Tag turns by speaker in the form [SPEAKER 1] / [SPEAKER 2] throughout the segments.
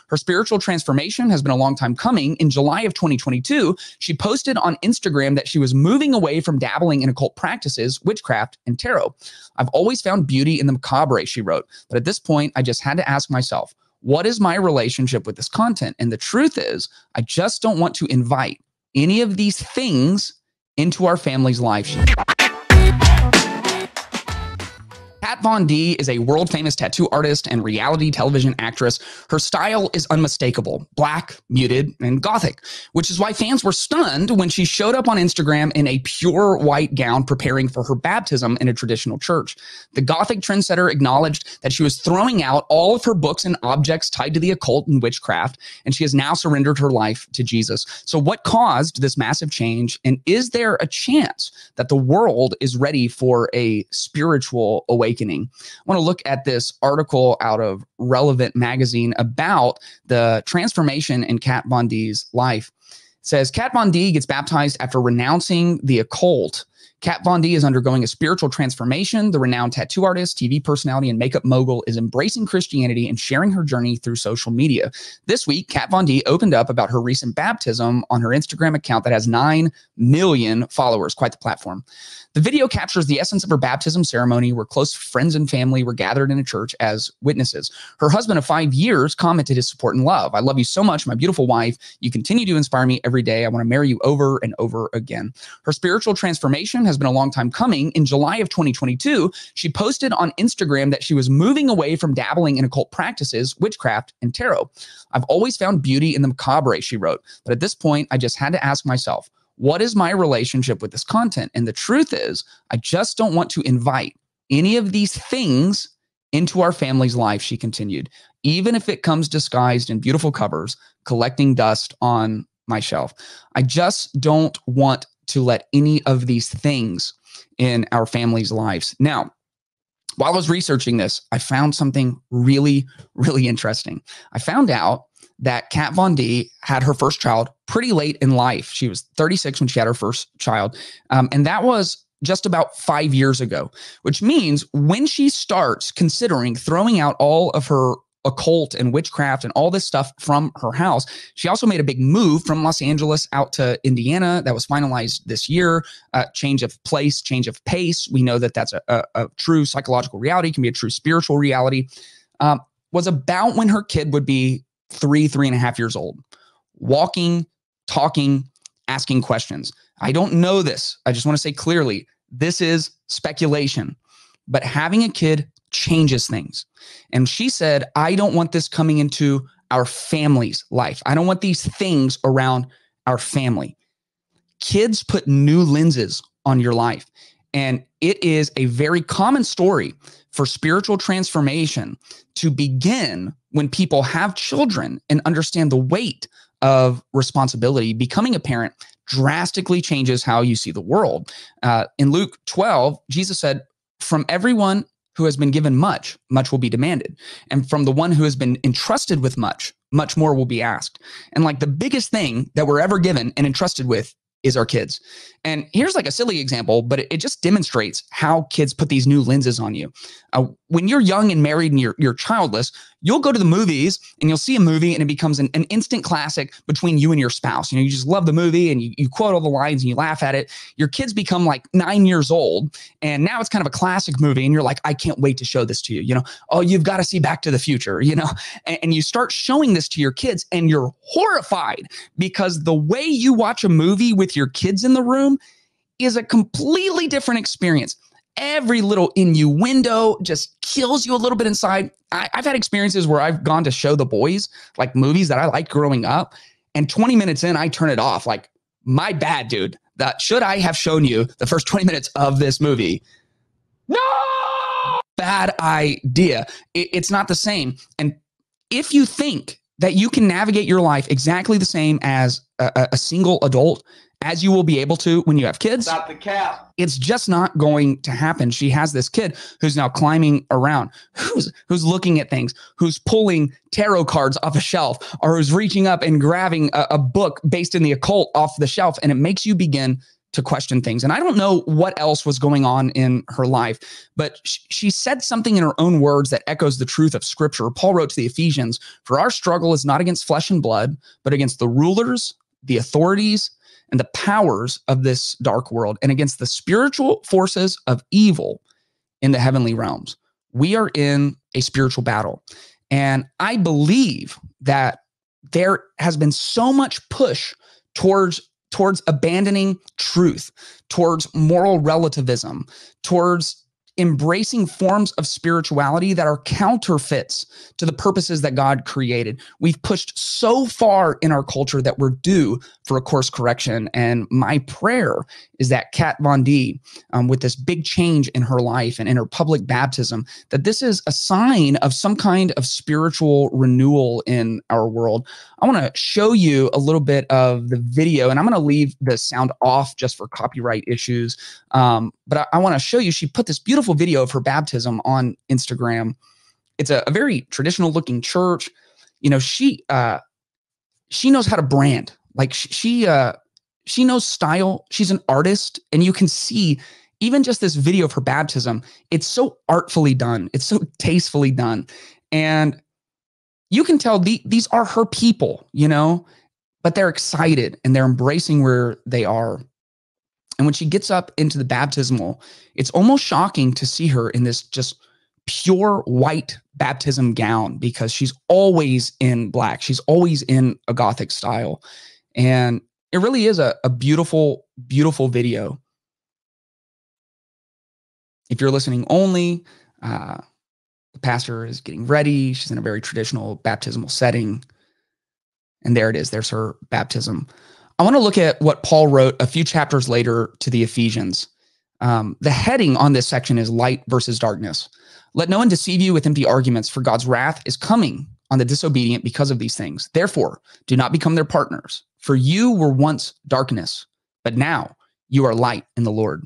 [SPEAKER 1] Her spiritual transformation has been a long time coming. In July of 2022, she posted on Instagram that she was moving away from dabbling in occult practices, witchcraft, and tarot. I've always found beauty in the macabre, she wrote. But at this point, I just had to ask myself, what is my relationship with this content? And the truth is, I just don't want to invite any of these things into our family's life. Kat Von D is a world-famous tattoo artist and reality television actress. Her style is unmistakable, black, muted, and gothic, which is why fans were stunned when she showed up on Instagram in a pure white gown preparing for her baptism in a traditional church. The gothic trendsetter acknowledged that she was throwing out all of her books and objects tied to the occult and witchcraft, and she has now surrendered her life to Jesus. So what caused this massive change, and is there a chance that the world is ready for a spiritual awakening? I want to look at this article out of Relevant magazine about the transformation in Kat Von D's life. It says, Kat Von D gets baptized after renouncing the occult. Kat Von D is undergoing a spiritual transformation. The renowned tattoo artist, TV personality, and makeup mogul is embracing Christianity and sharing her journey through social media. This week, Kat Von D opened up about her recent baptism on her Instagram account that has 9 million followers. Quite the platform. The video captures the essence of her baptism ceremony, where close friends and family were gathered in a church as witnesses. Her husband of 5 years commented his support and love. I love you so much, my beautiful wife. You continue to inspire me every day. I want to marry you over and over again. Her spiritual transformation has been a long time coming. In July of 2022, she posted on Instagram that she was moving away from dabbling in occult practices, witchcraft, and tarot. I've always found beauty in the macabre, she wrote. But at this point, I just had to ask myself, what is my relationship with this content? And the truth is, I just don't want to invite any of these things into our family's life, she continued, even if it comes disguised in beautiful covers, collecting dust on my shelf. I just don't want to let any of these things in our family's lives. Now, while I was researching this, I found something really, really interesting. I found out that Kat Von D had her first child pretty late in life. She was 36 when she had her first child. And that was just about 5 years ago, which means when she starts considering throwing out all of her occult and witchcraft and all this stuff from her house, she also made a big move from Los Angeles out to Indiana that was finalized this year. Change of place, change of pace. We know that that's a true psychological reality, can be a true spiritual reality. Was about when her kid would be 3.5 years old, walking, talking, asking questions. I don't know this. I just want to say clearly, this is speculation, but having a kid changes things. And she said, I don't want this coming into our family's life. I don't want these things around our family. Kids put new lenses on your life. And it is a very common story for spiritual transformation to begin when people have children and understand the weight of responsibility. Becoming a parent drastically changes how you see the world. In Luke 12, Jesus said, from everyone who has been given much, much will be demanded. And from the one who has been entrusted with much, much more will be asked. And like the biggest thing that we're ever given and entrusted with is our kids. And here's like a silly example, but it just demonstrates how kids put these new lenses on you. When you're young and married and you're childless, you'll go to the movies and you'll see a movie and it becomes an instant classic between you and your spouse. You know, you just love the movie and you quote all the lines and you laugh at it. Your kids become like 9 years old and now it's kind of a classic movie and you're like, I can't wait to show this to you. You know, oh, you've got to see Back to the Future, you know, and you start showing this to your kids and you're horrified because the way you watch a movie with your kids in the room is a completely different experience. Every little innuendo just kills you a little bit inside. I've had experiences where I've gone to show the boys like movies that I liked growing up, and 20 minutes in, I turn it off. Like, my bad, dude. That should I have shown you the first 20 minutes of this movie? No! Bad idea. It's not the same. And if you think that you can navigate your life exactly the same as a single adult, as you will be able to when you have kids.
[SPEAKER 2] Stop the cap.
[SPEAKER 1] It's just not going to happen. She has this kid who's now climbing around, who's looking at things, who's pulling tarot cards off a shelf, or who's reaching up and grabbing a book based in the occult off the shelf. And it makes you begin to question things. And I don't know what else was going on in her life, but she said something in her own words that echoes the truth of Scripture. Paul wrote to the Ephesians, "For our struggle is not against flesh and blood, but against the rulers, the authorities, and the powers of this dark world, and against the spiritual forces of evil in the heavenly realms." We are in a spiritual battle. And I believe that there has been so much push towards abandoning truth, towards moral relativism, towards embracing forms of spirituality that are counterfeits to the purposes that God created. We've pushed so far in our culture that we're due for a course correction. And my prayer is that Kat Von D, with this big change in her life and in her public baptism, that this is a sign of some kind of spiritual renewal in our world. I want to show you a little bit of the video, and I'm going to leave the sound off just for copyright issues. But I want to show you, she put this beautiful video of her baptism on Instagram. It's a very traditional looking church. You know, she knows how to brand. Like she knows style. She's an artist, and you can see even just this video of her baptism, it's so artfully done. It's so tastefully done. And you can tell these are her people, you know, but they're excited and they're embracing where they are. And when she gets up into the baptismal, it's almost shocking to see her in this just pure white baptism gown, because she's always in black. She's always in a Gothic style. And it really is a beautiful, beautiful video. If you're listening only, the pastor is getting ready. She's in a very traditional baptismal setting. And there it is. There's her baptism. I want to look at what Paul wrote a few chapters later to the Ephesians. The heading on this section is light versus darkness. Let no one deceive you with empty arguments, for God's wrath is coming on the disobedient because of these things. Therefore, do not become their partners. For you were once darkness, but now you are light in the Lord.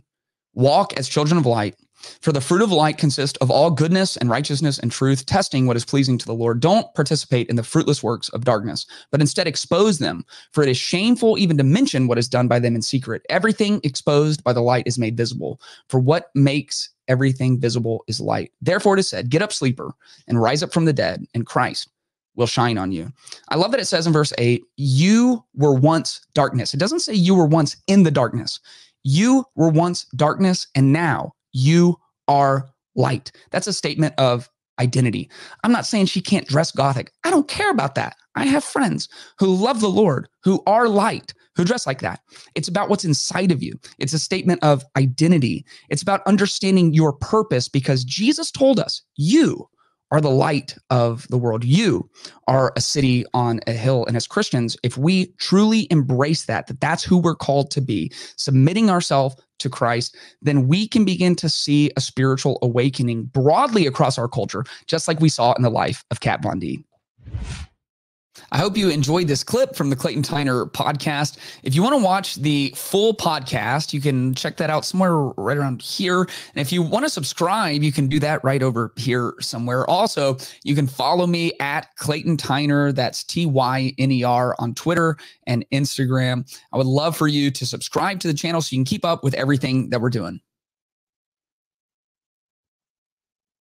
[SPEAKER 1] Walk as children of light. For the fruit of light consists of all goodness and righteousness and truth, testing what is pleasing to the Lord. Don't participate in the fruitless works of darkness, but instead expose them. For it is shameful even to mention what is done by them in secret. Everything exposed by the light is made visible. For what makes everything visible is light. Therefore it is said, get up, sleeper, and rise up from the dead, and Christ will shine on you. I love that it says in verse 8, you were once darkness. It doesn't say you were once in the darkness. You were once darkness, and now you are light. That's a statement of identity. I'm not saying she can't dress Gothic. I don't care about that. I have friends who love the Lord, who are light, who dress like that. It's about what's inside of you. It's a statement of identity. It's about understanding your purpose, because Jesus told us, you are the light of the world. You are a city on a hill. And as Christians, if we truly embrace that's who we're called to be, submitting ourselves to Christ, then we can begin to see a spiritual awakening broadly across our culture, just like we saw in the life of Kat Von D. I hope you enjoyed this clip from the Clayton Tyner podcast. If you want to watch the full podcast, you can check that out somewhere right around here. And if you want to subscribe, you can do that right over here somewhere. Also, you can follow me at Clayton Tyner. That's Tyner on Twitter and Instagram. I would love for you to subscribe to the channel so you can keep up with everything that we're doing.